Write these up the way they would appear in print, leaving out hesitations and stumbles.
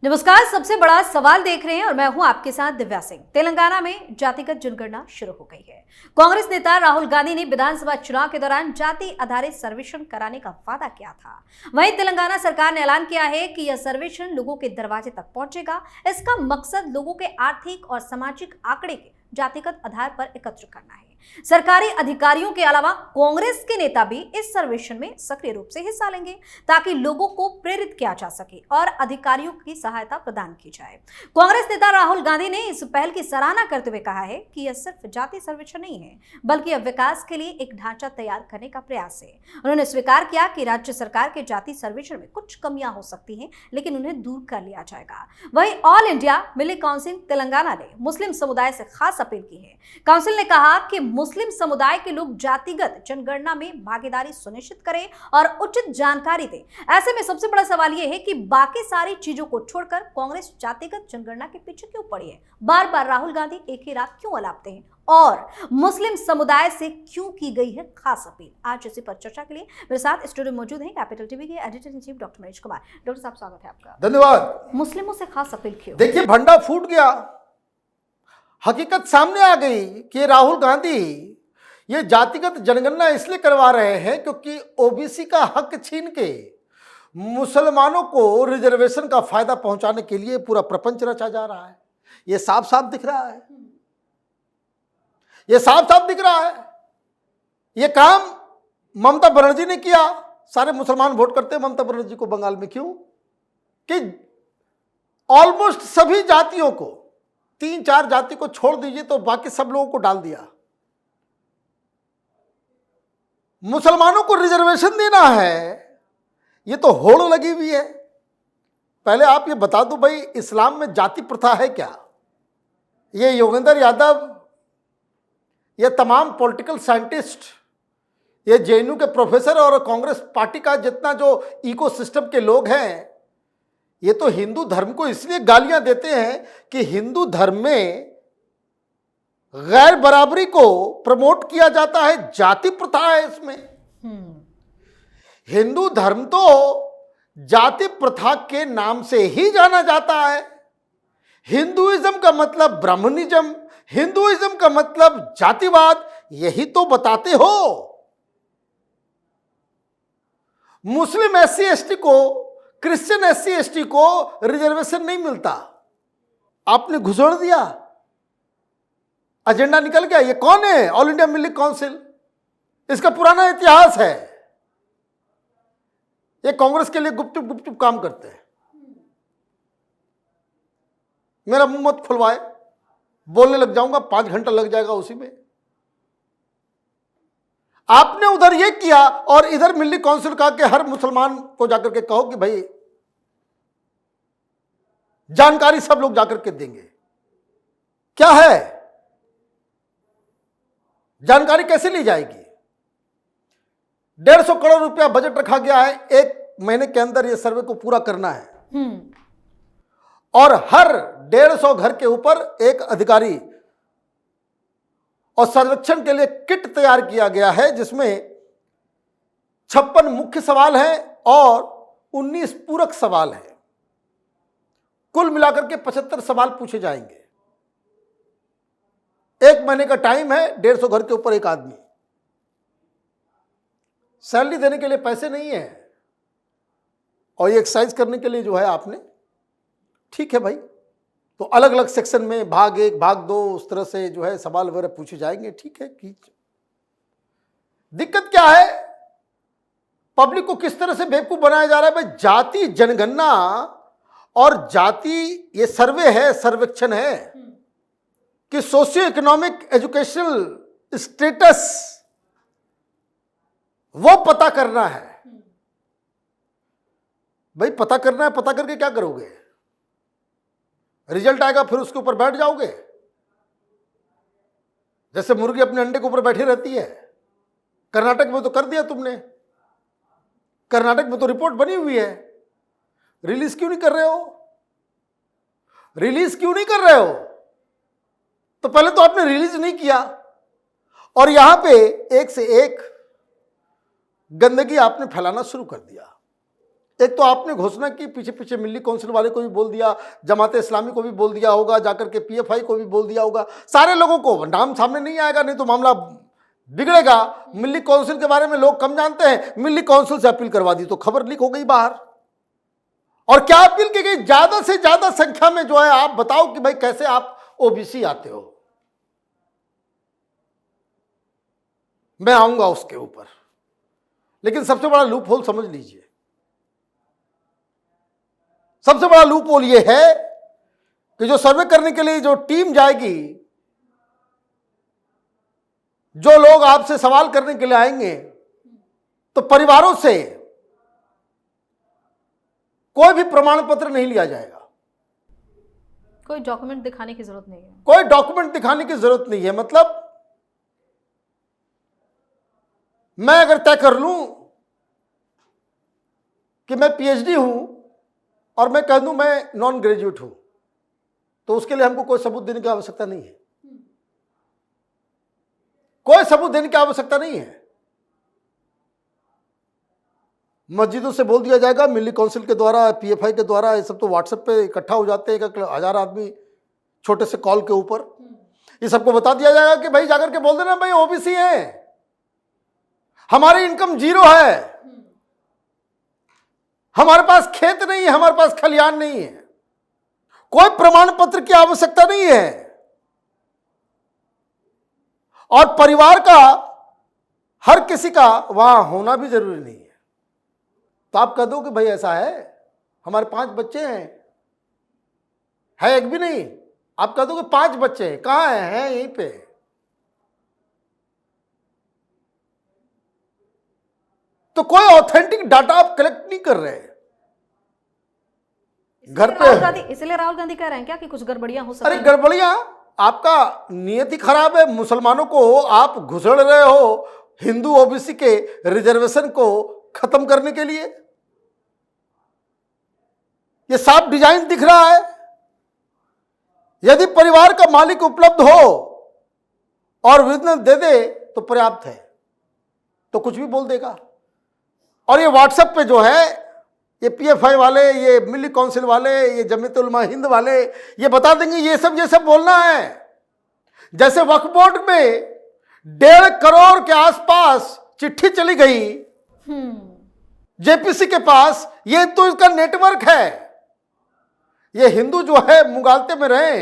नमस्कार। सबसे बड़ा सवाल देख रहे हैं और मैं हूं आपके साथ दिव्या सिंह। तेलंगाना में जातिगत जनगणना शुरू हो गई है। कांग्रेस नेता राहुल गांधी ने विधानसभा चुनाव के दौरान जाति आधारित सर्वेक्षण कराने का वादा किया था। वहीं तेलंगाना सरकार ने ऐलान किया है कि यह सर्वेक्षण लोगों के दरवाजे तक पहुंचेगा। इसका मकसद लोगों के आर्थिक और सामाजिक आंकड़े के जातिगत आधार पर एकत्र करना है। सरकारी अधिकारियों के अलावा कांग्रेस के नेता भी इस सर्वेक्षण में सक्रिय रूप से हिस्सा लेंगे ताकि लोगों को प्रेरित किया जा सके और अधिकारियों की सहायता प्रदान की जाए। कांग्रेस नेता राहुल गांधी ने इस पहल की सराहना करते हुए कहा है कि यह सिर्फ जाति सर्वेक्षण नहीं है, बल्कि यह विकास के लिए एक ढांचा तैयार करने का प्रयास है। उन्होंने स्वीकार किया कि राज्य सरकार के जाति सर्वेक्षण में कुछ कमियां हो सकती हैं, लेकिन उन्हें दूर कर लिया जाएगा। वहीं ऑल इंडिया मिलिक काउंसिल तेलंगाना ने मुस्लिम समुदाय से खास अपील की है। काउंसिल ने कहा कि मुस्लिम समुदाय के लोग जातिगत जनगणना में भागीदारी सुनिश्चित करें और उचित जानकारी दें। ऐसे में सबसे बड़ा सवाल यह है कि बाकी सारी चीजों को छोड़कर कांग्रेस जातिगत जनगणना के पीछे क्यों पड़ी है। बार बार राहुल गांधी एक ही रात क्यों अलापते हैं और मुस्लिम समुदाय से क्यों की गई है खास अपील। आज इसी पर चर्चा के लिए मेरे साथ स्टूडियो मौजूद हैं कैपिटल टीवी के editor in chief doctor Manish Kumar. Doctor साहब, स्वागत है आपका। धन्यवाद। मुस्लिमों से खास अपील क्यों? देखिए, भंडा फूट गया, हकीकत सामने आ गई कि राहुल गांधी ये जातिगत जनगणना इसलिए करवा रहे हैं क्योंकि ओबीसी का हक छीन के मुसलमानों को रिजर्वेशन का फायदा पहुंचाने के लिए पूरा प्रपंच रचा जा रहा है। ये साफ साफ दिख रहा है, ये साफ साफ दिख रहा है। ये काम ममता बनर्जी ने किया। सारे मुसलमान वोट करते हैं ममता बनर्जी को बंगाल में, क्यों? कि ऑलमोस्ट सभी जातियों को, 3-4 जाति को छोड़ दीजिए तो बाकी सब लोगों को डाल दिया। मुसलमानों को रिजर्वेशन देना है, ये तो होड़ लगी हुई है। पहले आप ये बता दो भाई, इस्लाम में जाति प्रथा है क्या? ये योगेंद्र यादव, ये तमाम पॉलिटिकल साइंटिस्ट, ये जेएनयू के प्रोफेसर और कांग्रेस पार्टी का जितना जो इकोसिस्टम के लोग हैं, ये तो हिंदू धर्म को इसलिए गालियां देते हैं कि हिंदू धर्म में गैर बराबरी को प्रमोट किया जाता है, जाति प्रथा है इसमें। हिंदू धर्म तो जाति प्रथा के नाम से ही जाना जाता है। हिंदुइज्म का मतलब ब्राह्मणिज्म, हिंदुइज्म का मतलब जातिवाद, यही तो बताते हो। मुस्लिम एससी एसटी को, क्रिश्चियन एससी एसटी को रिजर्वेशन नहीं मिलता, आपने घुसड़ दिया, एजेंडा निकल गया। ये कौन है? ऑल इंडिया मिलिक काउंसिल, इसका पुराना इतिहास है। ये कांग्रेस के लिए गुपचुप गुपचुप काम करते हैं। मेरा मुंह मत खुलवाए, बोलने लग जाऊंगा, 5 घंटा लग जाएगा उसी में। आपने उधर ये किया और इधर मिलिक काउंसिल का के हर मुसलमान को जाकर के कहो कि भाई जानकारी सब लोग जाकर के देंगे। क्या है? जानकारी कैसे ली जाएगी? 150 करोड़ रुपया बजट रखा गया है, 1 महीने के अंदर ये सर्वे को पूरा करना है। और हर 150 घर के ऊपर एक अधिकारी, और सर्वेक्षण के लिए किट तैयार किया गया है जिसमें 56 मुख्य सवाल हैं और 19 पूरक सवाल हैं। कुल मिलाकर के 75 सवाल पूछे जाएंगे। 1 महीने का टाइम है, 150 घर के ऊपर एक आदमी। सैलरी देने के लिए पैसे नहीं है, और ये एक्सरसाइज करने के लिए जो है आपने, ठीक है भाई, तो अलग अलग सेक्शन में भाग 1 भाग 2 उस तरह से जो है सवाल वगैरह पूछे जाएंगे। ठीक है, दिक्कत क्या है? पब्लिक को किस तरह से बेवकूफ बनाया जा रहा है भाई। जाति जनगणना और जाति, ये सर्वे है, सर्वेक्षण है कि सोशियो इकोनॉमिक एजुकेशनल स्टेटस वो पता करना है। भाई पता करना है, पता करके क्या करोगे? रिजल्ट आएगा फिर उसके ऊपर बैठ जाओगे, जैसे मुर्गी अपने अंडे के ऊपर बैठी रहती है। कर्नाटक में तो कर दिया तुमने, कर्नाटक में तो रिपोर्ट बनी हुई है, रिलीज क्यों नहीं कर रहे हो? रिलीज क्यों नहीं कर रहे हो? तो पहले तो आपने रिलीज नहीं किया और यहां पे एक से एक गंदगी आपने फैलाना शुरू कर दिया। एक तो आपने घोषणा की, पीछे पीछे मिल्ली काउंसिल वाले को भी बोल दिया, जमाते इस्लामी को भी बोल दिया होगा, जाकर के पीएफआई को भी बोल दिया होगा, सारे लोगों को। नाम सामने नहीं आएगा, नहीं तो मामला बिगड़ेगा। मिल्ली काउंसिल के बारे में लोग कम जानते हैं, मिल्ली काउंसिल से अपील करवा दी तो खबर लीक हो गई बाहर। और क्या अपील की गई? ज्यादा से ज्यादा संख्या में जो है आप बताओ कि भाई कैसे आप ओबीसी आते हो। मैं आऊंगा उसके ऊपर, लेकिन सबसे बड़ा लूप होल समझ लीजिए, सबसे बड़ा लूप होल यह है कि जो सर्वे करने के लिए जो टीम जाएगी, जो लोग आपसे सवाल करने के लिए आएंगे, तो परिवारों से कोई भी प्रमाण पत्र नहीं लिया जाएगा, कोई डॉक्यूमेंट दिखाने की जरूरत नहीं है। कोई डॉक्यूमेंट दिखाने की जरूरत नहीं है। मतलब मैं अगर तय कर लूं कि मैं पीएचडी हूं और मैं कह दूं मैं नॉन ग्रेजुएट हूं, तो उसके लिए हमको कोई सबूत देने की आवश्यकता नहीं है, कोई सबूत देने की आवश्यकता नहीं है। मस्जिदों से बोल दिया जाएगा, मिल्ली काउंसिल के द्वारा, पीएफआई के द्वारा, ये सब तो व्हाट्सएप पे इकट्ठा हो जाते हैं, 1000 आदमी छोटे से कॉल के ऊपर। ये सबको बता दिया जाएगा कि भाई जाकर के बोल देना भाई ओबीसी है, हमारी इनकम 0 है, हमारे पास खेत नहीं है, हमारे पास खलियान नहीं है, कोई प्रमाण पत्र की आवश्यकता नहीं है, और परिवार का हर किसी का वहां होना भी जरूरी नहीं है। तो आप कह दो कि भाई ऐसा है, हमारे 5 बच्चे हैं, है एक भी नहीं, आप कह दो कि 5 बच्चे हैं, कहां हैं यहीं पे। तो कोई ऑथेंटिक डाटा आप कलेक्ट नहीं कर रहे हैं घर पे। इसलिए राहुल गांधी कह रहे हैं क्या कि कुछ गड़बड़ियां हो सकती अरे हैं? गड़बड़ियां, आपका नियत ही खराब है। मुसलमानों को आप घुसड़ रहे हो हिंदू ओबीसी के रिजर्वेशन को खत्म करने के लिए। ये साफ डिजाइन दिख रहा है। यदि परिवार का मालिक उपलब्ध हो और विघ्न दे दे तो पर्याप्त है, तो कुछ भी बोल देगा। और ये व्हाट्सएप पे जो है, ये पीएफआई वाले, ये मिल्ली काउंसिल वाले, ये जमीयत उलमा हिंद वाले, ये बता देंगे ये सब बोलना है। जैसे वक्फ बोर्ड में 1.5 करोड़ के आसपास चिट्ठी चली गई जेपीसी के पास, ये तो इसका नेटवर्क है। ये हिंदू जो है मुगालते में रहे,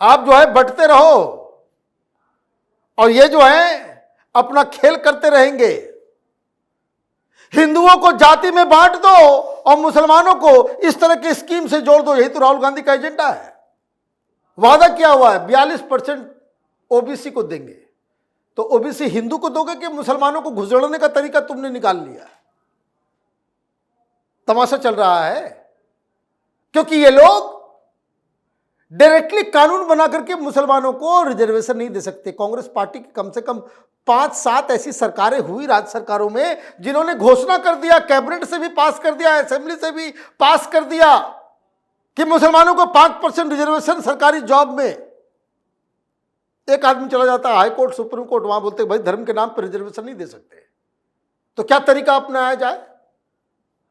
आप जो है बंटते रहो, और ये जो है अपना खेल करते रहेंगे। हिंदुओं को जाति में बांट दो और मुसलमानों को इस तरह की स्कीम से जोड़ दो। यही तो राहुल गांधी का एजेंडा है। वादा किया हुआ है 42% ओबीसी को देंगे। तो ओबीसी हिंदू को दोगे कि मुसलमानों को घुसड़ने का तरीका तुमने निकाल लिया। तमाशा चल रहा है, क्योंकि ये लोग डायरेक्टली कानून बना करके मुसलमानों को रिजर्वेशन नहीं दे सकते। कांग्रेस पार्टी की कम से कम 5-7 ऐसी सरकारें हुई राज्य सरकारों में जिन्होंने घोषणा कर दिया, कैबिनेट से भी पास कर दिया, असेंबली से भी पास कर दिया कि मुसलमानों को 5% रिजर्वेशन सरकारी जॉब में। एक आदमी चला जाता है हाई कोर्ट, सुप्रीम कोर्ट, वहां बोलते भाई धर्म के नाम पर रिजर्वेशन नहीं दे सकते। तो क्या तरीका अपनाया जाए?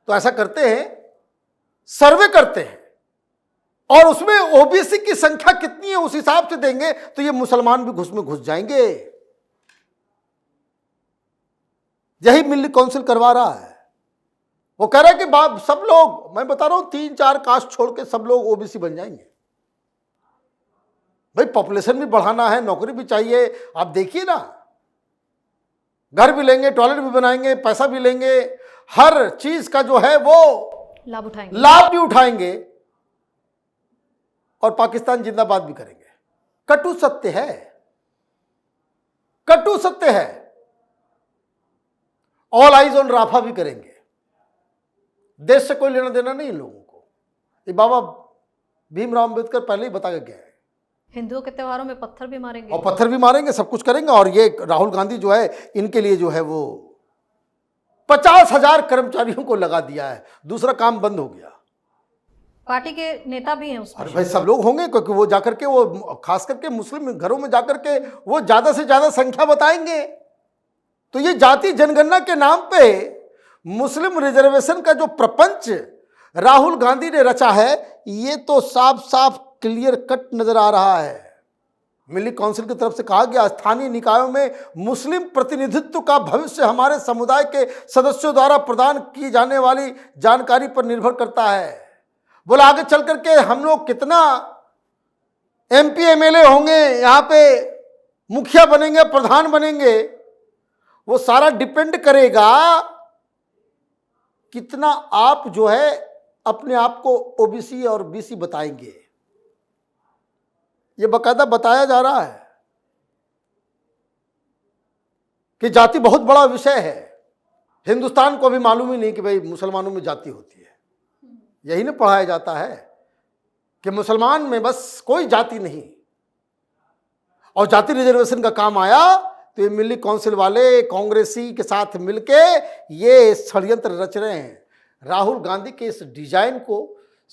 तो ऐसा करते हैं, सर्वे करते हैं और उसमें ओबीसी की संख्या कितनी है उस हिसाब से देंगे, तो ये मुसलमान भी घुस जाएंगे। यही मिल्ली काउंसिल करवा रहा है। वो कह रहा है कि सब लोग, मैं बता रहा हूं 3-4 कास्ट छोड़ के सब लोग ओबीसी बन जाएंगे। भाई पॉपुलेशन भी बढ़ाना है, नौकरी भी चाहिए। आप देखिए ना, घर भी लेंगे, टॉयलेट भी बनाएंगे, पैसा भी लेंगे, हर चीज का जो है वो लाभ भी उठाएंगे और पाकिस्तान जिंदाबाद भी करेंगे। कटु सत्य है, कटु सत्य है। ऑल आइज ऑन राफा भी करेंगे। देश से कोई लेना देना नहीं इन लोगों को। ये बाबा भीमराव अंबेडकर पहले ही बता के गए हैं। हिंदुओं के त्योहारों में पत्थर भी मारेंगे, और पत्थर भी मारेंगे, सब कुछ करेंगे। और ये राहुल गांधी जो है, इनके लिए जो है वो 50,000 कर्मचारियों को लगा दिया है। दूसरा काम बंद हो गया। पार्टी के नेता भी हैं उसमें। अरे भाई सब लोग होंगे, क्योंकि वो जाकर के, वो खास करके मुस्लिम घरों में जाकर के वो ज्यादा से ज्यादा संख्या बताएंगे। तो ये जाति जनगणना के नाम पे मुस्लिम रिजर्वेशन का जो प्रपंच राहुल गांधी ने रचा है, ये तो साफ साफ क्लियर कट नजर आ रहा है। मिली काउंसिल की तरफ से कहा गया स्थानीय निकायों में मुस्लिम प्रतिनिधित्व का भविष्य हमारे समुदाय के सदस्यों द्वारा प्रदान की जाने वाली जानकारी पर निर्भर करता है। बोला आगे चल करके हम लोग कितना एमपी एमएलए होंगे, यहाँ पे मुखिया बनेंगे, प्रधान बनेंगे, वो सारा डिपेंड करेगा कितना आप जो है अपने आप को ओबीसी और बीसी बताएंगे। ये बकायदा बताया जा रहा है कि जाति बहुत बड़ा विषय है। हिंदुस्तान को भी मालूम ही नहीं कि भाई मुसलमानों में जाति होती है। यही ना पढ़ाया जाता है कि मुसलमान में बस कोई जाति नहीं। और जाति रिजर्वेशन का काम आया तो ये मिली काउंसिल वाले कांग्रेसी के साथ मिलके ये षड्यंत्र रच रहे हैं। राहुल गांधी के इस डिजाइन को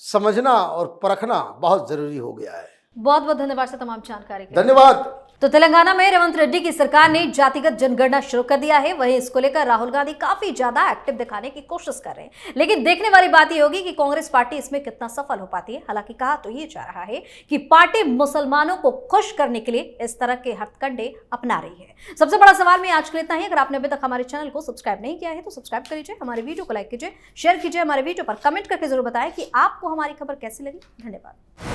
समझना और परखना बहुत जरूरी हो गया है। बहुत बहुत धन्यवाद सर तमाम जानकारी के लिए। धन्यवाद। तो तेलंगाना में रेवंत रेड्डी की सरकार ने जातिगत जनगणना शुरू कर दिया है। वहीं इसको लेकर राहुल गांधी काफी ज्यादा एक्टिव दिखाने की कोशिश कर रहे हैं, लेकिन देखने वाली बात यह होगी कि कांग्रेस पार्टी इसमें कितना सफल हो पाती है। हालांकि कहा तो ये जा रहा है कि पार्टी मुसलमानों को खुश करने के लिए इस तरह के हथकंडे अपना रही है। सबसे बड़ा सवाल में आज के लिए इतना ही। अगर आपने अभी तक हमारे चैनल को सब्सक्राइब नहीं किया है तो सब्सक्राइब करिए, हमारे वीडियो को लाइक कीजिए, शेयर कीजिए, हमारे वीडियो पर कमेंट करके जरूर बताएं कि आपको हमारी खबर कैसी लगी। धन्यवाद।